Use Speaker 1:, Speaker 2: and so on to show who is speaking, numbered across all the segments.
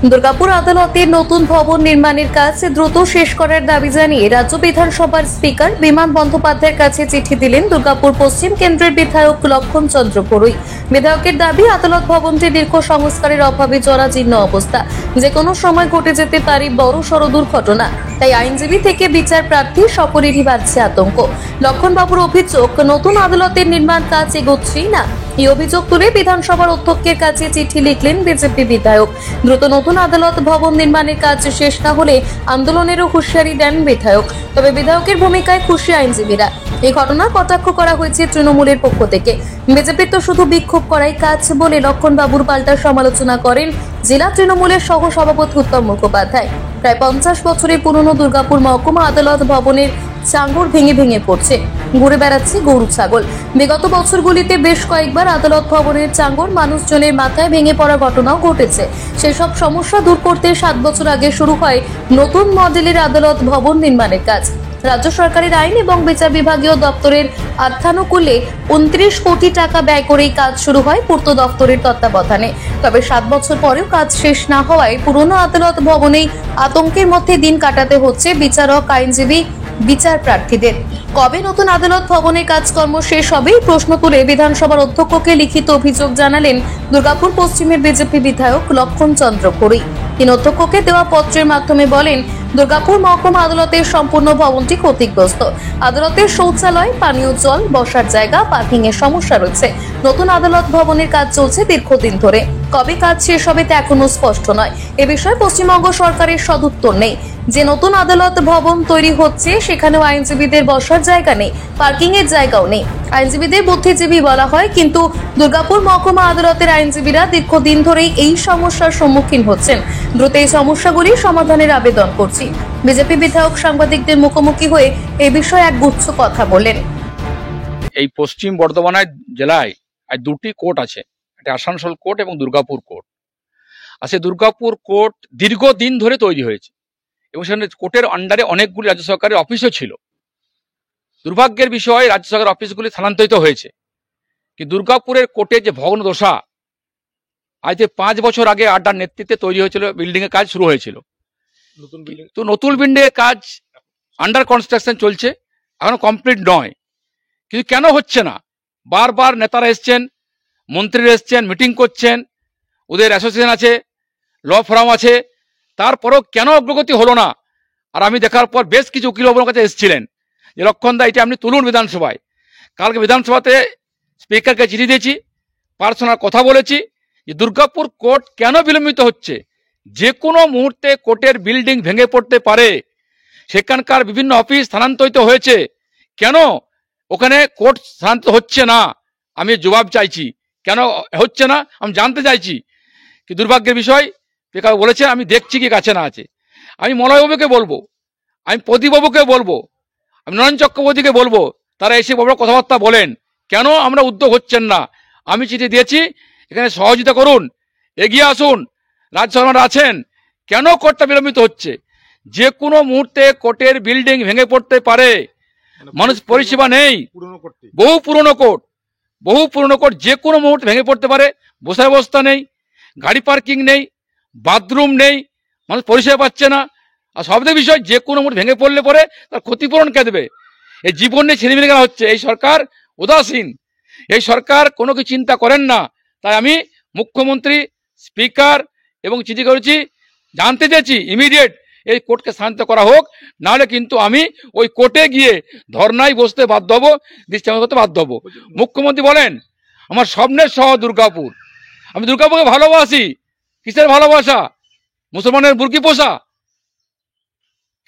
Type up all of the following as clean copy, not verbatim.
Speaker 1: দুর্গাপুর আদালতে নতুন ভবন নির্মাণের কাজ দ্রুত শেষ করার দাবি জানিয়ে রাজ্য বিধানসভার স্পিকার বিমান বন্দ্যোপাধ্যায়ের কাছে চিঠি দিলেন দুর্গাপুর পশ্চিম কেন্দ্রের বিধায়ক লক্ষণ চন্দ্র বড়ুই। বিধায়কের দাবি, আদালত ভবনটি দীর্ঘ সংস্কারের অভাবে জরাজীর্ণ অবস্থা, যে কোনো সময় ঘটে যেতে পারে বড় সড় দুর্ঘটনা। তাই আইনজীবী থেকে বিচার প্রার্থী সকলেরই বাড়ছে আতঙ্ক। লক্ষণবাবুর অভিযোগ, নতুন আদালতের নির্মাণ কাজ এগোচ্ছেই না। এই অভিযোগ তুলে বিধানসভার অধ্যক্ষের কাছে চিঠি লিখলেন বিজেপি বিধায়ক। দ্রুত নতুন আদালত ভবন নির্মাণের কাজ শেষ না হলে আন্দোলনেরও হুঁশিয়ারি দেন বিধায়ক। তবে বিধায়কের ভূমিকায় খুশি আইনজীবীরা। এই ঘটনা কটাক্ষ করা হয়েছে তৃণমূলের পক্ষ থেকে। বিজেপির তো শুধু বিক্ষোভ করাই কাজ বলে লক্ষণবাবুর পাল্টা সমালোচনা করেন জেলা তৃণমূলের সহ সভাপতি উত্তম মুখোপাধ্যায়। প্রায় 50 বছরের পুরনো দুর্গাপুর মহকুমা আদালত ভবনের চাঙর ভেঙে ভেঙে পড়ছে, ঘুরে বেড়াচ্ছে গরু ছাগল। বিগত বছরগুলিতে বেশ কয়েকবার আদালত ভবনের চাঙর মানুষজনের মাথায় ভেঙে পড়া ঘটনাও ঘটেছে। সেসব সমস্যা দূর করতে 7 বছর আগে শুরু হয় নতুন মডেলের আদালত ভবন নির্মাণের কাজ। রাজ্য সরকারের আইন এবং বিচার বিভাগীয় দপ্তরের অর্থানুকূলে 29 কোটি টাকা ব্যয় করেই কাজ শুরু হয় পূর্ত দপ্তরের তত্ত্বাবধানে। তবে 7 বছর পরেও কাজ শেষ না হওয়ায় পুরনো আদালত ভবনেই আতঙ্কের মধ্যে দিন কাটাতে হচ্ছে বিচারক, আইনজীবী, বিচার প্রার্থীদের। কবে নতুন আদালত ভবনের কাজকর্ম শেষ হবে প্রশ্ন তুলে বিধানসভার অধ্যক্ষকে লিখিত অভিযোগ জানালেন দুর্গাপুর পশ্চিমের বিজেপি বিধায়ক লক্ষণ চন্দ্র বড়ুই। তিনি অধ্যক্ষকে দেওয়া পত্রের মাধ্যমে বলেন, দুর্গাপুর মহকুমা আদালতের সম্পূর্ণ ভবনটি ক্ষতিগ্রস্ত। আদালতের শৌচালয়, পানীয় জল, বসার জায়গা, পার্কিং এর সমস্যা রয়েছে। নতুন আদালত ভবনের কাজ চলছে দীর্ঘদিন ধরে। কবে কাজ শেষ হবে তা এখনো স্পষ্ট নয়। এ বিষয়ে পশ্চিমবঙ্গ সরকারের সদুত্তর নেই। যে নতুন আদালত ভবন তৈরি হচ্ছে সেখানেও আইনজীবীদের বসার জায়গা নেই, পার্কিং এর জায়গাও নেই। আইনজীবীদের বুদ্ধিজীবী বলা হয়, কিন্তু দুর্গাপুর মহকুমা আদালতের আইনজীবীরা দীর্ঘদিন ধরেই এই সমস্যার সম্মুখীন হচ্ছেন। দ্রুত এই সমস্যাগুলি সমাধানের আবেদন করছি। বিজেপি বিধায়ক সাংবাদিকদের মুখোমুখি হয়ে এই বিষয়ে এক গুচ্ছ কথা বলেন।
Speaker 2: এই পশ্চিম বর্ধমান জেলায় দুটি কোর্ট আছে, একটা আসানসোল কোর্ট এবং দুর্গাপুর কোর্ট। আর সেই দুর্গাপুর কোর্ট দীর্ঘদিন ধরে তৈরি হয়েছে এবং সেখানে কোর্টের আন্ডারে অনেকগুলি রাজ্য সরকারের অফিসও ছিল। দুর্ভাগ্যের বিষয়, রাজ্য সরকারের অফিসগুলি স্থানান্তরিত হয়েছে। কিন্তু দুর্গাপুরের কোর্টের যে ভগ্ন দশা, আজ থেকে 5 বছর আগে আড্ডার নেতৃত্বে তৈরি হয়েছিল, বিল্ডিং এর কাজ শুরু হয়েছিল। তো নতুন বিল্ডিং এর কাজ আন্ডার কনস্ট্রাকশন চলছে, এখনো কমপ্লিট নয়। কিন্তু কেন হচ্ছে না? বারবার নেতারা এসছেন, মন্ত্রীরা এসছেন, মিটিং করছেন, ওদের অ্যাসোসিয়েশন আছে, ল ফোরাম আছে, তারপরেও কেন অগ্রগতি হলো না? আর আমি দেখার পর বেশ কিছু উকিল বাবুর কাছে এসেছিলেন যে লক্ষণদা, এটা আপনি তুলুন বিধানসভায়। কালকে বিধানসভাতে স্পিকারকে চিঠি দিয়েছি, পার্সোনাল কথা বলেছি যে দুর্গাপুর কোর্ট কেন বিলম্বিত হচ্ছে। যে কোনো মুহূর্তে কোর্টের বিল্ডিং ভেঙে পড়তে পারে। সেখানকার বিভিন্ন অফিস স্থানান্তরিত হয়েছে, কেন ওখানে কোর্ট স্থানান্তরিত হচ্ছে না? আমি জবাব চাইছি, কেন হচ্ছে না আমি জানতে চাইছি। কি দুর্ভাগ্যের বিষয়, স্পিকার বলেছে আমি দেখছি কি কাছে না আছে। আমি মলয়বাবুকে বলবো, আমি প্রদীপবাবুকে বলবো, আমি নয়ন চক্রবর্তীকে বলবো, তারা এসে বড় কথাবার্তা বলেন, কেন আমরা উদ্যোগ হচ্ছেন না। আমি চিঠি দিয়েছি, এখানে সহযোগিতা করুন, এগিয়ে আসুন। রাজ্য সরকার আছেন, কেন কোর্টটা বিলম্বিত হচ্ছে? যে কোনো মুহূর্তে কোর্টের বিল্ডিং ভেঙে পড়তে পারে, মানুষ পরিষেবা নেই। বহু পুরনো কোর্ট যে কোনো মুহূর্তে ভেঙে পড়তে পারে। বসার ব্যবস্থা নেই, গাড়ি পার্কিং নেই, বাথরুম নেই, মানুষ পরিষেবা পাচ্ছে না। আর সবথেকে বিষয়, যে কোনো মুহূর্তে ভেঙে পড়লে পরে তার ক্ষতিপূরণ কে দেবে? এই জীবন নিয়ে ছেলেমেলে খেলা হচ্ছে। এই সরকার উদাসীন, এই সরকার কোনো কিছু চিন্তা করেন না। তাই আমি মুখ্যমন্ত্রী, স্পিকার এবং চিঠি করেছি, জানতে চেয়েছি ইমিডিয়েট এই কোর্টকে শান্ত করা হোক, নাহলে কিন্তু আমি ওই কোর্টে গিয়ে ধর্নায় বসতে বাধ্য হবো, দৃষ্টি করতে বাধ্য হবো। মুখ্যমন্ত্রী বলেন আমার স্বপ্নের শহর দুর্গাপুর, আমি দুর্গাপুরকে ভালোবাসি। কিসের ভালোবাসা? মুসলমানের মুরগি পোষা?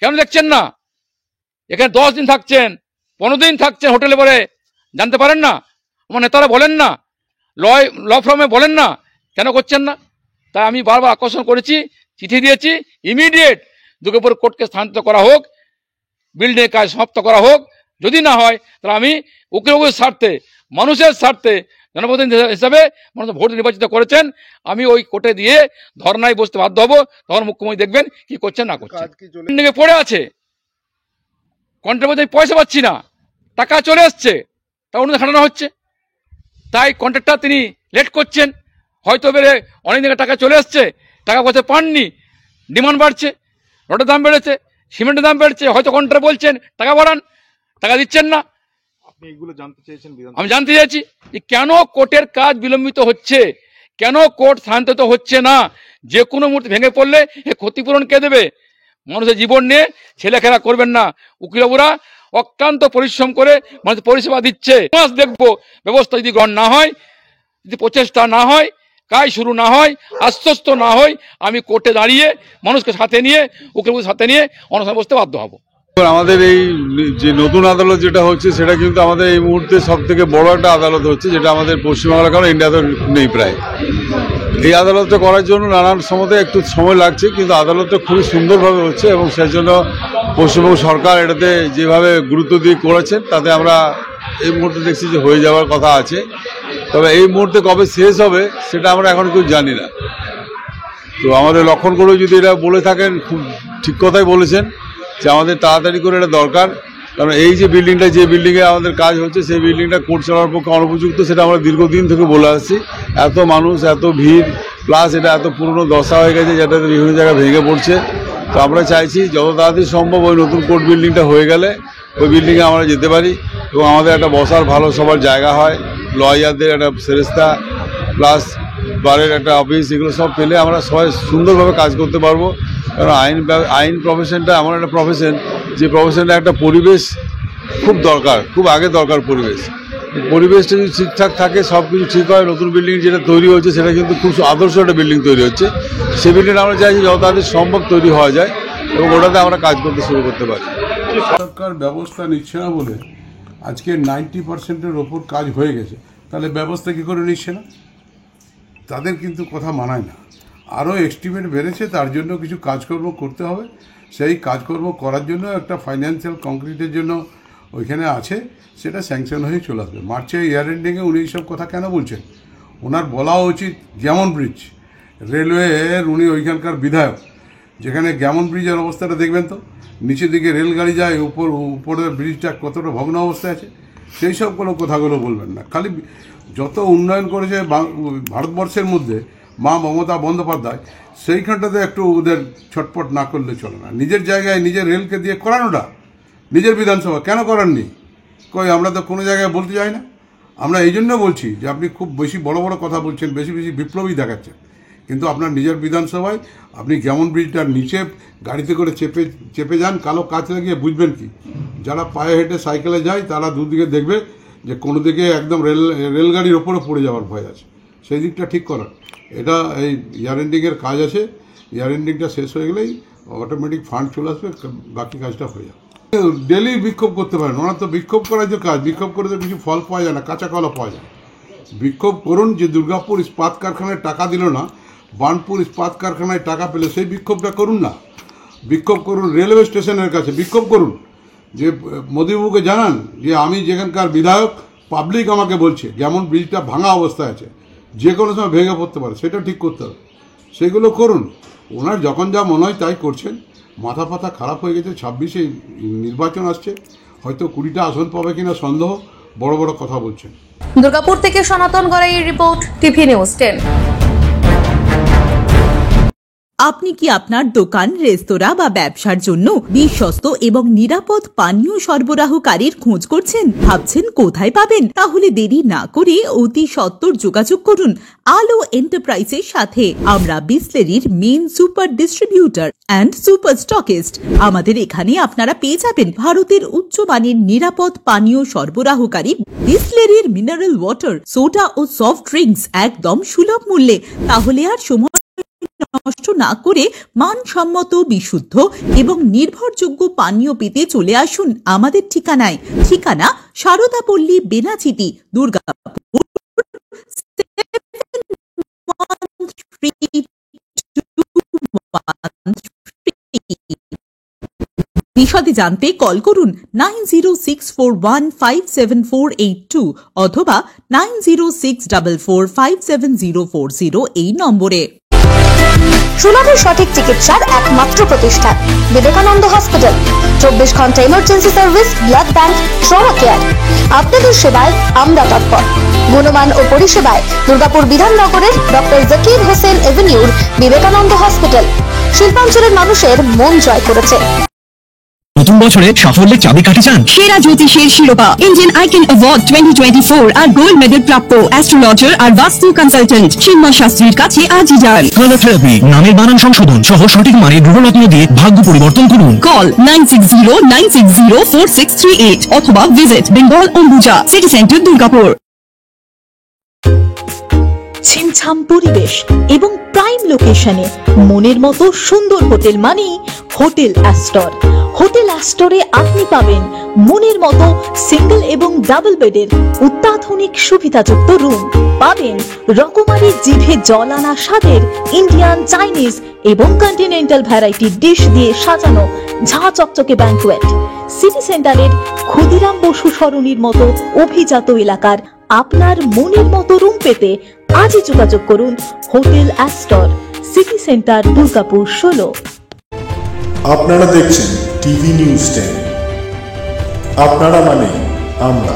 Speaker 2: কেন দেখছেন না? এখানে 10 দিন থাকছেন, 15 দিন থাকছেন হোটেলে, পরে জানতে পারেন না? আমার নেতারা বলেন না, ল ফর্মে বলেন না, কেন করছেন না? তাই আমি বারবার আকর্ষণ করেছি, চিঠি দিয়েছি, ইমিডিয়েট দুর্গাপুর কোর্টকে স্থানান্তরিত করা হোক, বিল্ডিং কাজ সমাপ্ত করা হোক। যদি না হয় তাহলে আমি উকিলের স্বার্থে, মানুষের স্বার্থে, জনপ্রতিনিধি হিসাবে মানুষ ভোট নির্বাচিত করেছেন, আমি ওই কোর্টে দিয়ে ধর্নায় বসতে বাধ্য হবো। তখন মুখ্যমন্ত্রী দেখবেন কি করছেন না করছেন। বিল্ডিংয়ে পড়ে আছে, কন্ট্রাক্টর পয়সা পাচ্ছি না, টাকা চলে আসছে, তা অনুদান খাটানো হচ্ছে। তাই কন্ট্রাক্টর তিনি লেট করছেন। হয়তো বেড়ে অনেক জায়গায় টাকা চলে এসছে, টাকা পয়সা পাননি, ডিমান্ড বাড়ছে, রডের দাম বেড়েছে, সিমেন্টের দাম বেড়েছে, হয়তো কন্ট্রাক্টর বলছেন টাকা বাড়ান, টাকা দিচ্ছেন না।
Speaker 3: আপনি এগুলো জানতে চেয়েছেন?
Speaker 2: আমি জানতে চাইছি যে কেন কোর্টের কাজ বিলম্বিত হচ্ছে, কেন কোর্ট শান্ত হচ্ছে না? যে কোনো মুহূর্তে ভেঙে পড়লে এ ক্ষতিপূরণ কে দেবে? মানুষের জীবন নিয়ে ছেলেখেলা করবেন না। উকিলবাবুরা অক্লান্ত পরিশ্রম করে মানুষের পরিষেবা দিচ্ছে। মাস দেখবো ব্যবস্থা যদি গ্রহণ না হয়, যদি প্রচেষ্টা না হয়, কাজ শুরু না হয়, আশ্বস্ত না হয়, আমি কোর্টে দাঁড়িয়ে মানুষকে সাথে নিয়ে, উকিলবাবুর সাথে নিয়ে অনশনে বসতে বাধ্য হব।
Speaker 4: আমাদের এই যে নতুন আদালত যেটা হচ্ছে সেটা কিন্তু আমাদের এই মুহূর্তে সব থেকে বড় একটা আদালত হচ্ছে, যেটা আমাদের পশ্চিমবাংলার কারণে ইন্ডিয়াতে নেই প্রায়। এই আদালতটা করার জন্য নানান সময় একটু সময় লাগছে, কিন্তু আদালতটা খুবই সুন্দরভাবে হচ্ছে এবং সেই জন্য পশ্চিমবঙ্গ সরকার এটাতে যেভাবে গুরুত্ব দিয়ে করেছেন তাতে আমরা এই মুহূর্তে দেখছি যে হয়ে যাওয়ার কথা আছে। তবে এই মুহূর্তে কবে শেষ হবে সেটা আমরা এখন কেউ জানি না। তো আমাদের লক্ষণ করে যদি এটা বলে থাকেন, খুব ঠিক কথাই বলেছেন যে আমাদের তাড়াতাড়ি করে এটা দরকার, কারণ এই যে বিল্ডিংটা, যে বিল্ডিংয়ে আমাদের কাজ হচ্ছে সেই বিল্ডিংটা কোর্ট চালানোর পক্ষে অনুপযুক্ত, সেটা আমরা দীর্ঘদিন থেকে বলে আসছি। এত মানুষ, এত ভিড়, প্লাস এটা এত পুরনো দশা হয়ে গেছে যেটাতে বিভিন্ন জায়গায় ভেঙে পড়ছে। তো আমরা চাইছি যত তাড়াতাড়ি সম্ভব ওই নতুন কোর্ট বিল্ডিংটা হয়ে গেলে ওই বিল্ডিংয়ে আমরা যেতে পারি এবং আমাদের একটা বসার ভালো সবার জায়গা হয়, লয়ারদের একটা সেরেস্তা প্লাস বারের একটা অফিস, এগুলো সব পেলে আমরা সবাই সুন্দরভাবে কাজ করতে পারবো। কারণ আইন প্রফেশনটা এমন একটা প্রফেশন যে প্রফেশনটা একটা পরিবেশ খুব দরকার, খুব আগে দরকার পরিবেশটা যদি ঠিকঠাক থাকে, সব কিছু ঠিক হয়। নতুন বিল্ডিং যেটা তৈরি হচ্ছে সেটা কিন্তু খুব আদর্শ একটা বিল্ডিং তৈরি হচ্ছে। সেই বিল্ডিংটা আমরা চাইছি যত তাড়াতাড়ি সম্ভব তৈরি হওয়া যায় এবং ওটাতে আমরা কাজ করতে শুরু করতে পারি।
Speaker 5: সরকার ব্যবস্থা নিচ্ছে না বলে আজকে 90%-এর ওপর কাজ হয়ে গেছে, তাহলে ব্যবস্থা কী করে নিচ্ছে না? তাদের কিন্তু কথা মানায় না। আরও এস্টিমেট বেড়েছে, তার জন্য কিছু কাজকর্ম করতে হবে। সেই কাজকর্ম করার জন্য একটা ফাইন্যান্সিয়াল কংক্রিটের জন্য ওইখানে আছে, সেটা স্যাংশন হয়ে চলে আসবে। মার্চে ইয়ার এন্ডিংয়ে উনি এইসব কথা কেন বলছেন? ওনার বলা উচিত যেমন ব্রিজ, রেলওয়ের উনি ওইখানকার বিধায়ক, যেখানে যেমন ব্রিজের অবস্থাটা দেখবেন তো, নিচের দিকে রেলগাড়ি যায়, উপরের ব্রিজটা কতটা ভগ্ন অবস্থায় আছে, সেই সব কোনো কথাগুলো বলবেন না। খালি যত উন্নয়ন করেছে ভারতবর্ষের মধ্যে মা মমতা বন্দ্যোপাধ্যায়, সেইখানটাতে একটু ওদের ছটপট না করলে চলে না। নিজের জায়গায় নিজের রেলকে দিয়ে করানোটা, নিজের বিধানসভা কেন করাননি? কই আমরা তো কোনো জায়গায় বলতে যাই না। আমরা এই জন্য বলছি যে আপনি খুব বেশি বড় বড় কথা বলছেন, বেশি বেশি বিপ্লবী দেখাচ্ছেন, কিন্তু আপনার নিজের বিধানসভায় আপনি যেমন ব্রিজটার নিচে গাড়িতে করে চেপে যান, কালো কাঁচ লাগিয়ে, বুঝবেন কি? যারা পায়ে হেঁটে সাইকেলে যায় তারা দুদিকে দেখবে যে কোনো দিকে একদম রেলগাড়ির ওপরে পড়ে যাওয়ার ভয় আছে। সেই দিকটা ঠিক করার, এটা এই ইয়ার এন্ডিংয়ের কাজ আছে। ইয়ার এন্ডিংটা শেষ হয়ে গেলেই অটোমেটিক ফান্ড চলে আসবে, বাকি কাজটা হয়ে যাবে। ডেলি বিক্ষোভ করতে পারেন, ওনার তো বিক্ষোভ করার যে কাজ, বিক্ষোভ করে তো কিছু ফল পাওয়া যায় না, কাঁচা কলা পাওয়া যায়। বিক্ষোভ করুন যে দুর্গাপুর ইস্পাত কারখানায় টাকা দিল না, বার্নপুর ইস্পাত কারখানায় টাকা পেলে সেই বিক্ষোভটা করুন না। বিক্ষোভ করুন রেলওয়ে স্টেশনের কাছে, বিক্ষোভ করুন যে মোদিবাবুকে জানান যে আমি যেখানকার বিধায়ক, পাবলিক আমাকে বলছে যেমন ব্রিজটা ভাঙা অবস্থায় আছে, যে কোনো সময় ভেঙে পড়তে পারে, সেটা ঠিক করতে হবে। সেগুলো করুন। ওনার যখন যা মনে হয় তাই করছেন। মাথা পাতা খারাপ হয়ে গেছে। 26-এ নির্বাচন আসছে, হয়তো 20টা আসন পাবে কিনা সন্দেহ, বড় বড় কথা বলছেন।
Speaker 1: দুর্গাপুর থেকে সনাতন গড়াইয়ের রিপোর্ট, টিভি নিউজ 10।
Speaker 6: আপনি কি আপনার দোকান, রেস্তোরাঁ বা ব্যবসার জন্য বিশ্বস্ত এবং নিরাপদ পানীয় সরবরাহকারীর খোঁজ করছেন? ভাবছেন কোথায় পাবেন? তাহলে দেরি না করে অতি সত্বর যোগাযোগ করুন আলো এন্টারপ্রাইজের সাথে। আমরা বিসলেরির main super distributor and super stockist. আমাদের এখানে আপনারা পেয়ে যাবেন ভারতের উচ্চমানের নিরাপদ পানীয় সরবরাহকারী বিসলেরির মিনারেল ওয়াটার, সোডা ও সফট ড্রিঙ্কস একদম সুলভ মূল্যে। তাহলে আর সময় নষ্ট না করে মানসম্মত, বিশুদ্ধ এবং নির্ভরযোগ্য পানীয় পেতে চলে আসুন আমাদের ঠিকানায়। ঠিকানা সারদাপল্লী, বেনাচিটি, দুর্গাপুর। বিশদে জানতে কল করুন 9064157482 অথবা 9064457040 এই নম্বরে।
Speaker 7: সুলভে সঠিক চিকিৎসার একমাত্র প্রতিষ্ঠান বিবেকানন্দ হসপিটাল। 24 ঘন্টা emergency service, blood bank, trauma care. আপনাদের সেবায় আমরা তৎপর। গুণমান ও পরিষেবায় দুর্গাপুর বিধাননগরের ডক্টর জাকির হোসেন এভিনিউর বিবেকানন্দ হসপিটাল শিল্পাঞ্চলের মানুষের মন জয় করেছে।
Speaker 8: নতুন বছরে সাফল্যের চাবিকাঠি চান?
Speaker 9: সেরা জ্যোতিষের শিরোপা, ইন্ডিয়ান আইকন অ্যাওয়ার্ড 2024 আর গোল্ড মেডেল প্রাপ্ত অ্যাস্ট্রোলজার আর বাস্তু কনসালটেন্ট চিন্ময় শাস্ত্রীর কাছে আজই যান।
Speaker 8: কালার থেরাপি, নামের বানান সংশোধন সহ সঠিক মানের গ্রহরত্ন দিয়ে ভাগ্য পরিবর্তন করুন।
Speaker 9: কল 9609604638 অথবা visit Bengal Ambuja, city centre, Durgapur.
Speaker 6: ছিমছাম পরিবেশ এবং প্রাইম লোকেশনে মনের মতো সুন্দর হোটেল মানেই হোটেল অ্যাস্টর। হোটেল অ্যাস্টরে আপনি পাবেন মনের মতো সিঙ্গেল এবং ডাবল বেডের অত্যাধুনিক সুবিধাযুক্ত রুম, পাবেন রকমারি জিভে জল আনা স্বাদের ইন্ডিয়ান, চাইনিজ এবং কন্টিনেন্টাল ভ্যারাইটি ডিশ দিয়ে সাজানো ঝাঁ চকচকে ব্যাংকুয়েট। সিটি সেন্টারের ক্ষুদিরাম বসু সরণির মতো অভিজাত এলাকার আপনার মনের মতো রুম পেতে আজই যোগাযোগ করুন hotel Astor, city centre, Durgapur 16।
Speaker 10: আপনারা দেখছেন টিভি নিউজ 10। আপনারা মানে আমরা।